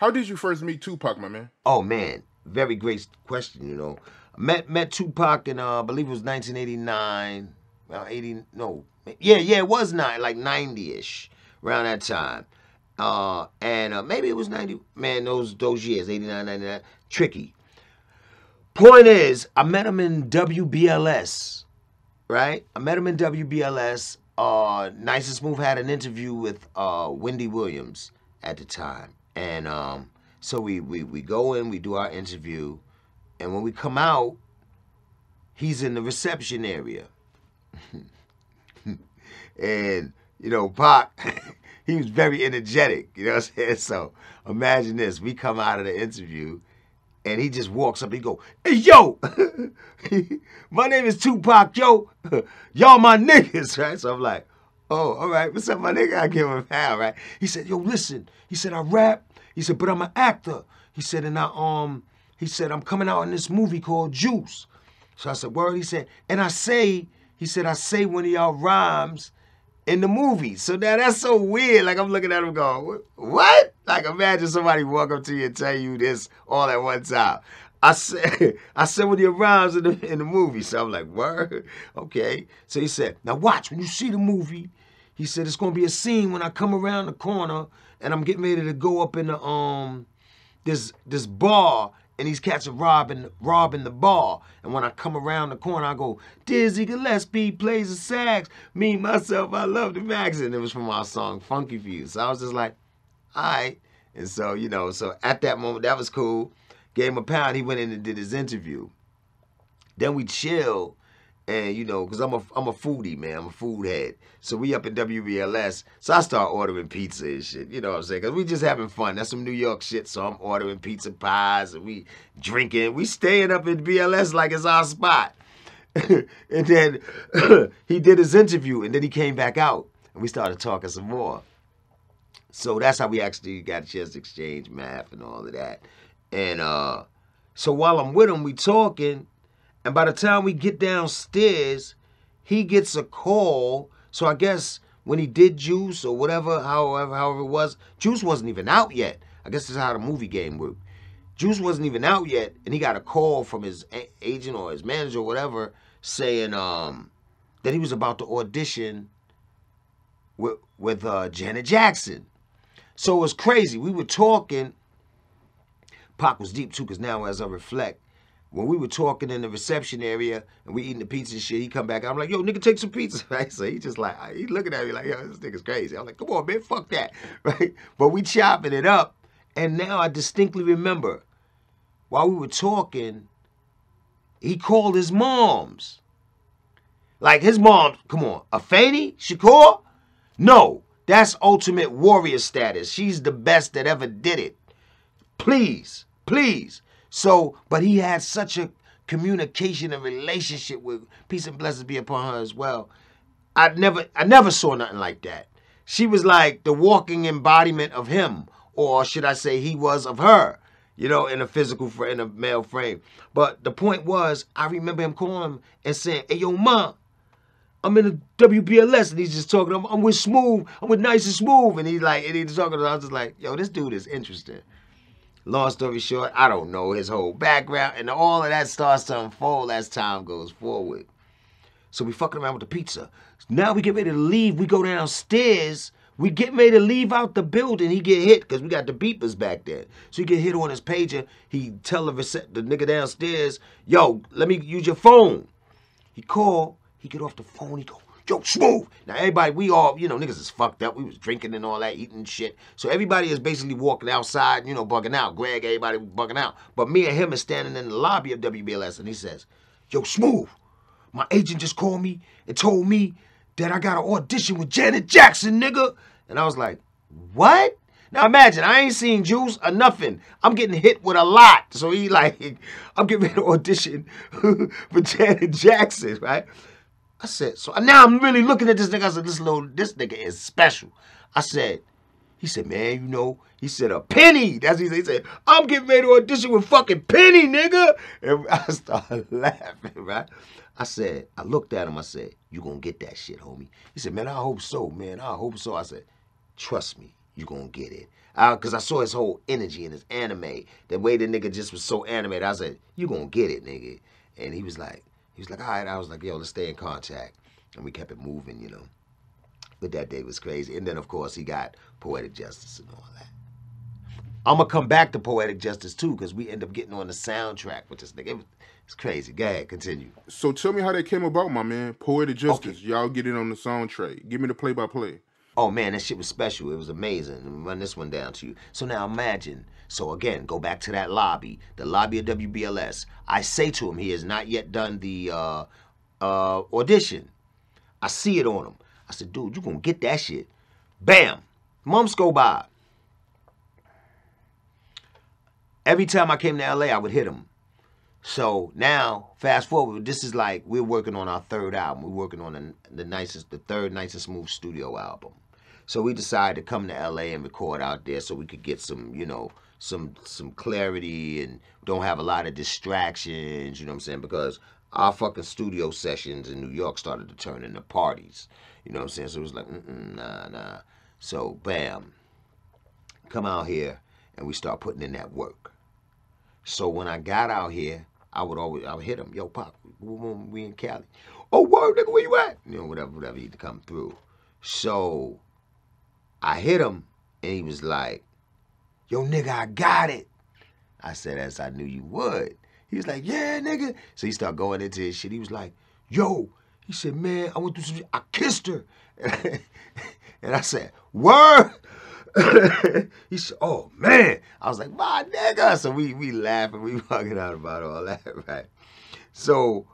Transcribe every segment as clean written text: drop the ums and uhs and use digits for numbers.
How did you first meet Tupac, my man? Oh man, very great question. Met Tupac in I believe it was 1989. 80 no, yeah, it was like 90ish around that time. And maybe it was 90. Man, those years 89, 99, tricky. Point is, I met him in WBLS, right? I met him in WBLS. Nice and Smooth had an interview with Wendy Williams at the time. And so we go in, we do our interview, and when we come out, he's in the reception area. And, Pac, he was very energetic, you know what I'm saying? So imagine this, we come out of the interview, and he just walks up, he go, "Hey, yo, my name is Tupac, yo, y'all my niggas," right? So I'm like, "Oh, all right, what's up, my nigga?" I give him a pound, right? He said, "Yo, listen," he said, "I rap," he said, "but I'm an actor," he said, "and I'm coming out in this movie called Juice." So I said, "Word?" He said, "And I say one of y'all rhymes in the movie." So now that's so weird. Like I'm looking at him going, "What?" Like imagine somebody walk up to you and tell you this all at one time. I said one of your rhymes in the movie. So I'm like, "Word? Okay." So he said, "Now watch, when you see the movie," he said, "it's gonna be a scene when I come around the corner and I'm getting ready to go up in the this bar, and these cats are robbing the bar. And when I come around the corner, I go, Dizzy Gillespie plays the sax. Me, myself, I love the max." And it was from our song, Funky View. So I was just like, all right. And so, so at that moment, that was cool. Gave him a pound. He went in and did his interview. Then we chilled. And, because I'm a foodie, man. I'm a food head. So we up in WBLS. So I start ordering pizza and shit. You know what I'm saying? Because we just having fun. That's some New York shit. So I'm ordering pizza pies and we drinking. We staying up in BLS like it's our spot. And then he did his interview and then he came back out. And we started talking some more. So that's how we actually got a chance to exchange math and all of that. And so while I'm with him, we talking. And by the time we get downstairs, he gets a call. So I guess when he did Juice or whatever, however it was, Juice wasn't even out yet. I guess that's how the movie game worked. Juice wasn't even out yet, and he got a call from his agent or his manager or whatever saying that he was about to audition with Janet Jackson. So it was crazy. We were talking. Pac was deep too, because now as I reflect, when we were talking in the reception area and we eating the pizza and shit, he come back. I'm like, "Yo, nigga, take some pizza," right? So he just like, he looking at me like, "Yo, this nigga's crazy." I'm like, "Come on, man, fuck that," right? But we chopping it up. And now I distinctly remember, while we were talking, he called his moms. Like his mom, come on, Afeni, Shakur? No, that's ultimate warrior status. She's the best that ever did it. Please, please. So, but he had such a communication and relationship with, peace and blessings be upon her as well. I never saw nothing like that. She was like the walking embodiment of him, or should I say he was of her, in a male frame. But the point was, I remember him calling him and saying, "Hey, yo, Ma, I'm in the WBLS," and he's just talking, I'm with Smooth, I'm with Nice and Smooth, and he's talking, I was just like, yo, this dude is interesting. Long story short, I don't know his whole background, and all of that starts to unfold as time goes forward. So we fucking around with the pizza. Now we get ready to leave. We go downstairs. We get ready to leave out the building. He get hit because we got the beepers back there. So he get hit on his pager. He tell the nigga downstairs, "Yo, let me use your phone." He call. He get off the phone. He go, "Yo, Smooth." Now everybody, we all, niggas is fucked up. We was drinking and all that, eating shit. So everybody is basically walking outside, bugging out. Greg, everybody bugging out. But me and him is standing in the lobby of WBLS, and he says, "Yo, Smooth, my agent just called me and told me that I got an audition with Janet Jackson, nigga." And I was like, "What?" Now imagine, I ain't seen Juice or nothing. I'm getting hit with a lot. So he like, I'm getting ready to audition for Janet Jackson, right? I said, so now I'm really looking at this nigga. I said, this nigga is special. He said, "Man, he said, a Penny." That's what he said. "I'm getting ready to audition with fucking Penny, nigga." And I started laughing, right? I looked at him, I said, "You gonna get that shit, homie." He said, "Man, I hope so, man. I hope so." I said, "Trust me, you gonna get it. Because I saw his whole energy in his anime. The way the nigga just was so animated. I said, you gonna get it, nigga. And he was like, all right. I was like, yo, let's stay in contact. And we kept it moving, you know. But that day was crazy. And then, of course, he got Poetic Justice and all that. I'm going to come back to Poetic Justice, too, because we end up getting on the soundtrack with this nigga. It's crazy. Go ahead, continue. So tell me how that came about, my man. Poetic Justice. Okay. Y'all get it on the soundtrack. Give me the play-by-play. Oh, man, that shit was special. It was amazing. Let me run this one down to you. So now imagine. So, again, go back to that lobby, the lobby of WBLS. I say to him, he has not yet done the audition. I see it on him. I said, dude, you going to get that shit. Bam. Months go by. Every time I came to L.A., I would hit him. So now, fast forward, this is like we're working on our third album. We're working on the third Nice and Smooth studio album. So we decided to come to L.A. and record out there so we could get some, you know, some clarity and don't have a lot of distractions, you know what I'm saying? Because our fucking studio sessions in New York started to turn into parties, you know what I'm saying? So it was like, nah. So, bam, come out here and we start putting in that work. So when I got out here, I would hit him. Yo, Pop, we in Cali. Oh, word, nigga, where you at? You know, whatever he'd come through. So I hit him, and he was like, yo, nigga, I got it. I said, as I knew you would. He was like, yeah, nigga. So he started going into his shit. He was like, yo. He said, man, I went through some shit. I kissed her. And I said, word? He said, oh, man. I was like, my nigga. So we laughing, we fucking out about all that, right? So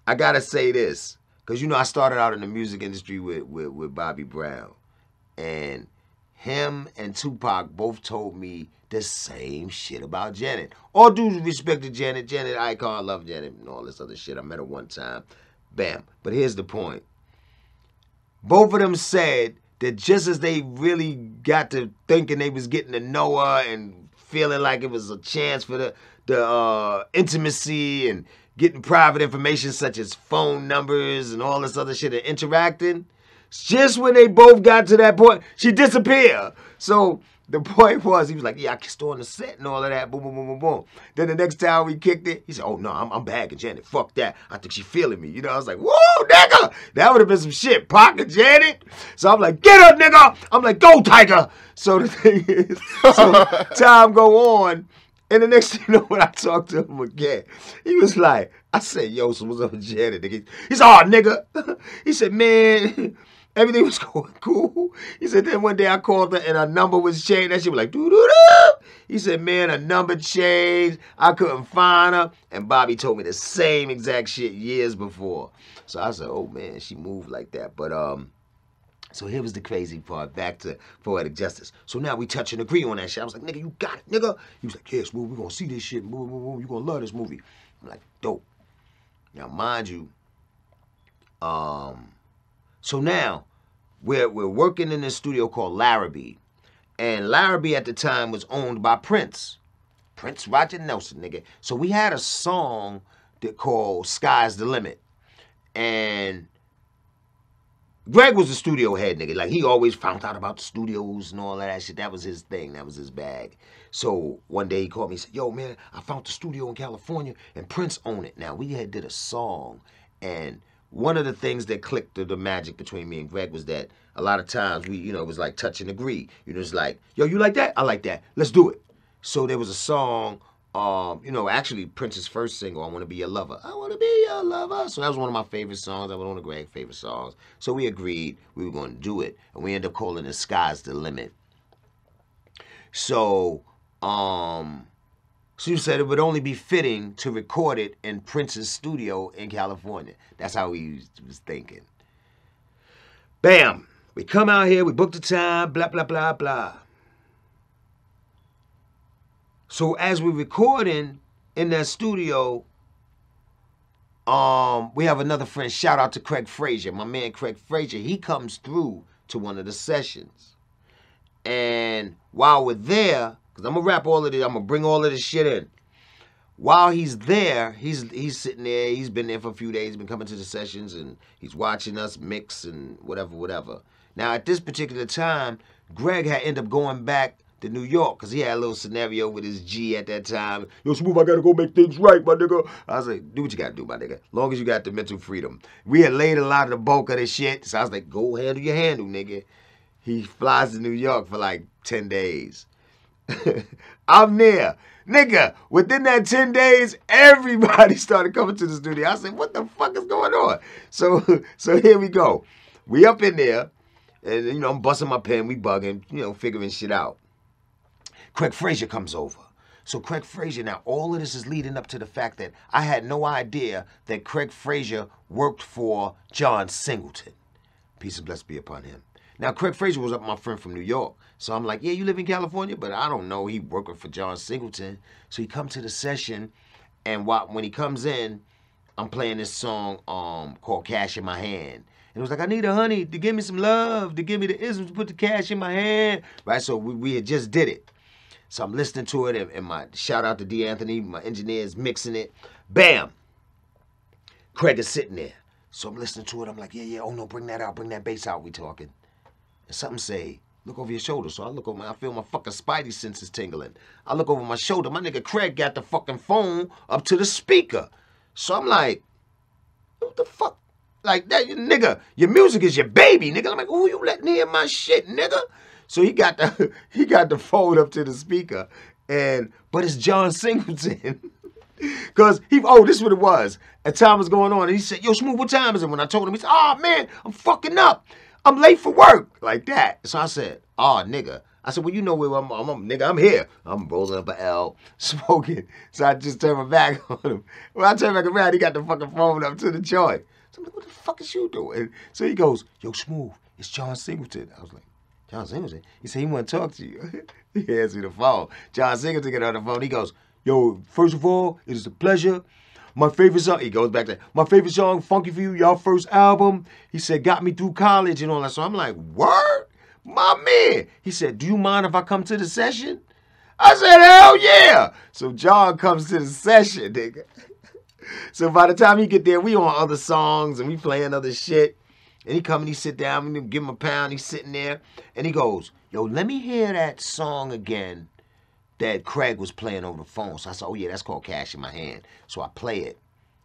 I got to say this. Because, you know, I started out in the music industry with Bobby Brown. And him and Tupac both told me the same shit about Janet. All due respect to Janet. Janet icon, love Janet and all this other shit. I met her one time. Bam. But here's the point. Both of them said that just as they really got to thinking they was getting to know her and feeling like it was a chance for the intimacy and getting private information such as phone numbers and all this other shit and interacting, just when they both got to that point, she disappeared. So the point was, he was like, yeah, I kissed her on the set and all of that, boom, boom, boom, boom, boom. Then the next time we kicked it, he said, oh, no, I'm bagging Janet. Fuck that. I think she feeling me. You know, I was like, whoa, nigga. That would have been some shit. Pac and Janet. So I'm like, get her, nigga. I'm like, go, Tiger. So the thing is, so time go on. And the next thing you know, when I talked to him again, he was like, I said, yo, so what's up with Janet, nigga? He said, oh, nigga. He said, man, everything was going cool. He said, then one day I called her and her number was changed. That shit was like, doo-doo-doo. He said, man, her number changed. I couldn't find her. And Bobby told me the same exact shit years before. So I said, oh, man, she moved like that. But, so here was the crazy part, back to Poetic Justice. So now we touch and agree on that shit. I was like, nigga, you got it, nigga. He was like, yes, we're going to see this shit. Boom, boom, boom. You're going to love this movie. I'm like, dope. Now, mind you, so now we're working in this studio called Larrabee. And Larrabee at the time was owned by Prince Roger Nelson, nigga. So we had a song that called Sky's the Limit. And Greg was the studio head, nigga. Like, he always found out about the studios and all of that shit. That was his thing. That was his bag. So one day he called me and said, yo, man, I found the studio in California and Prince owned it. Now, we had did a song, and one of the things that clicked the magic between me and Greg was that a lot of times we, you know, it was like touch and agree. You know, it's like, yo, you like that? I like that. Let's do it. So there was a song, you know, actually Prince's first single, I Want to Be Your Lover. I want to be your lover. So that was one of my favorite songs. That was one of Greg's favorite songs. So we agreed we were going to do it. And we ended up calling it Sky's the Limit. So, she said it would only be fitting to record it in Prince's studio in California. That's how we was thinking. Bam. We come out here, we book the time, blah, blah, blah, blah. So as we're recording in that studio, we have another friend. Shout out to Craig Frazier. My man Craig Frazier, he comes through to one of the sessions. And while we're there, because I'm going to wrap all of this, I'm going to bring all of this shit in. While he's there, he's sitting there. He's been there for a few days. He's been coming to the sessions, and he's watching us mix and whatever. Now, at this particular time, Greg had ended up going back to New York because he had a little scenario with his G at that time. Yo, Smooth, I got to go make things right, my nigga. I was like, do what you got to do, my nigga. Long as you got the mental freedom. We had laid a lot of the bulk of the shit, so I was like, go handle your handle, nigga. He flies to New York for like 10 days. I'm there. Nigga, within that 10 days, everybody started coming to the studio. I said, what the fuck is going on? So here we go. We up in there, and, you know, I'm busting my pen. We bugging, you know, figuring shit out. Craig Frazier comes over. So Craig Frazier, now all of this is leading up to the fact that I had no idea that Craig Frazier worked for John Singleton. Peace and blessed be upon him. Now, Craig Frazier was my friend from New York. So I'm like, yeah, you live in California? But I don't know. He working for John Singleton. So he come to the session, and when he comes in, I'm playing this song called Cash in My Hand. And it was like, I need a honey to give me some love, to give me the isms, to put the cash in my hand. Right? So we had just did it. So I'm listening to it, and my shout out to D. Anthony, my engineer is mixing it. Bam! Craig is sitting there. So I'm listening to it. I'm like, yeah, oh no, bring that out, bring that bass out, we talking. And something say, look over your shoulder. So I look over, I feel my fucking spidey senses tingling. I look over my shoulder. My nigga Craig got the fucking phone up to the speaker. So I'm like, what the fuck? Like, that, nigga, your music is your baby, nigga. I'm like, who you letting hear my shit, nigga? So he got the phone up to the speaker, but it's John Singleton. Cause this is what it was. A time was going on, and he said, yo, Smooth, what time is it? When I told him, he said, oh man, I'm fucking up. I'm late for work. Like that. So I said, oh, nigga. I said, well, you know where I'm nigga, I'm here. I'm rolling up an L, smoking. So I just turned my back on him. When I turned back around, he got the fucking phone up to the joint. So I'm like, what the fuck is you doing? So he goes, yo, Smooth, it's John Singleton. I was like, John Singleton? He said he want to talk to you. He hands me the phone. John Singleton get on the phone. He goes, yo, first of all, it is a pleasure. My favorite song, he goes back to, my favorite song, Funky For You, y'all first album. He said, got me through college and all that. So I'm like, word? My man. He said, do you mind if I come to the session? I said, hell yeah. So John comes to the session, nigga. So by the time he get there, we on other songs and we playing other shit. And he come and he sit down, we give him a pound, he's sitting there. And he goes, yo, let me hear that song again that Craig was playing over the phone. So I said, oh yeah, that's called Cash in My Hand. So I play it.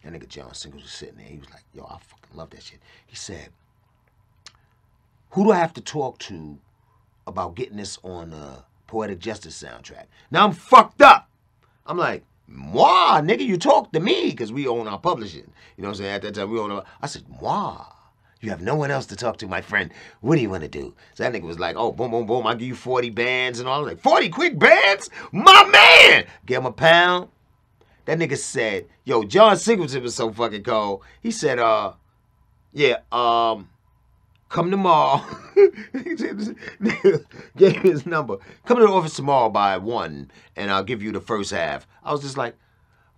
And nigga John Singles was sitting there. He was like, yo, I fucking love that shit. He said, who do I have to talk to about getting this on the Poetic Justice soundtrack? Now I'm fucked up. I'm like, moi, nigga, you talk to me, because we own our publishing. You know what I'm saying? At that time, we own our... I said, moi, you have no one else to talk to, my friend. What do you want to do? So that nigga was like, oh, boom, boom, boom, I'll give you 40 bands and all. I was like, 40 quick bands? My man! Give him a pound. That nigga said, yo, John Singleton was so fucking cold. He said, come tomorrow. Gave his number. Come to the office tomorrow by 1, and I'll give you the first half. I was just like,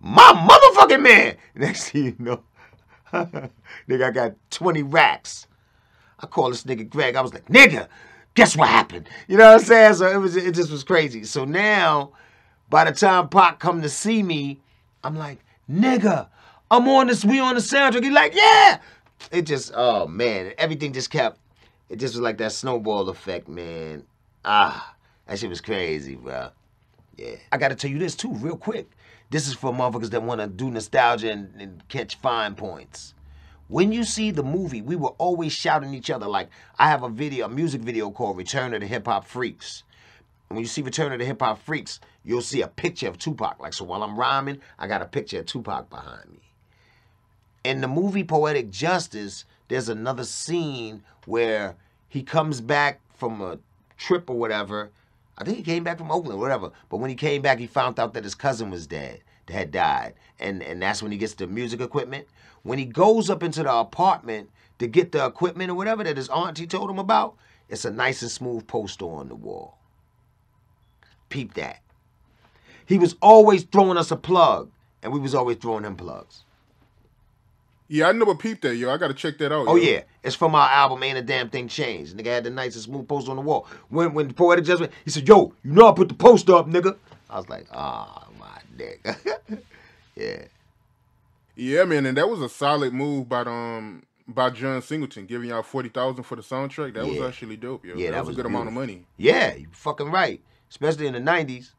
my motherfucking man. Next thing you know, nigga, I got 20 racks. I called this nigga Greg. I was like, nigga, guess what happened? You know what I'm saying? So it just was crazy. So now, by the time Pac come to see me, I'm like, nigga, I'm on this, we on the soundtrack. He like, yeah. It just, oh man, everything just kept, it just was like that snowball effect, man. That shit was crazy, bro. Yeah. I gotta tell you this too, real quick. This is for motherfuckers that wanna do nostalgia and catch fine points. When you see the movie, we were always shouting each other. Like, I have a music video called Return of the Hip Hop Freaks. And when you see Return of the Hip Hop Freaks, you'll see a picture of Tupac. Like, so while I'm rhyming, I got a picture of Tupac behind me. In the movie Poetic Justice, there's another scene where he comes back from a trip or whatever. I think he came back from Oakland or whatever. But when he came back, he found out that his cousin was dead, had died. And that's when he gets the music equipment. When he goes up into the apartment to get the equipment or whatever that his auntie told him about, it's a nice and smooth poster on the wall. Peep that. He was always throwing us a plug, and we was always throwing him plugs. Yeah, I never peeped that, yo. I gotta check that out. Oh, yo. yeah. It's from our album, Ain't a Damn Thing Changed. Nigga had the nice and smooth poster on the wall. When the Poetic Justice, he said, yo, you know I put the poster up, nigga. I was like, oh, my nigga. Yeah. Yeah, man, and that was a solid move by by John Singleton, giving y'all $40,000 for the soundtrack. That was Yeah. actually dope, yo. Yeah, that was a good amount of money. Yeah, you fucking right. Especially in the 90s.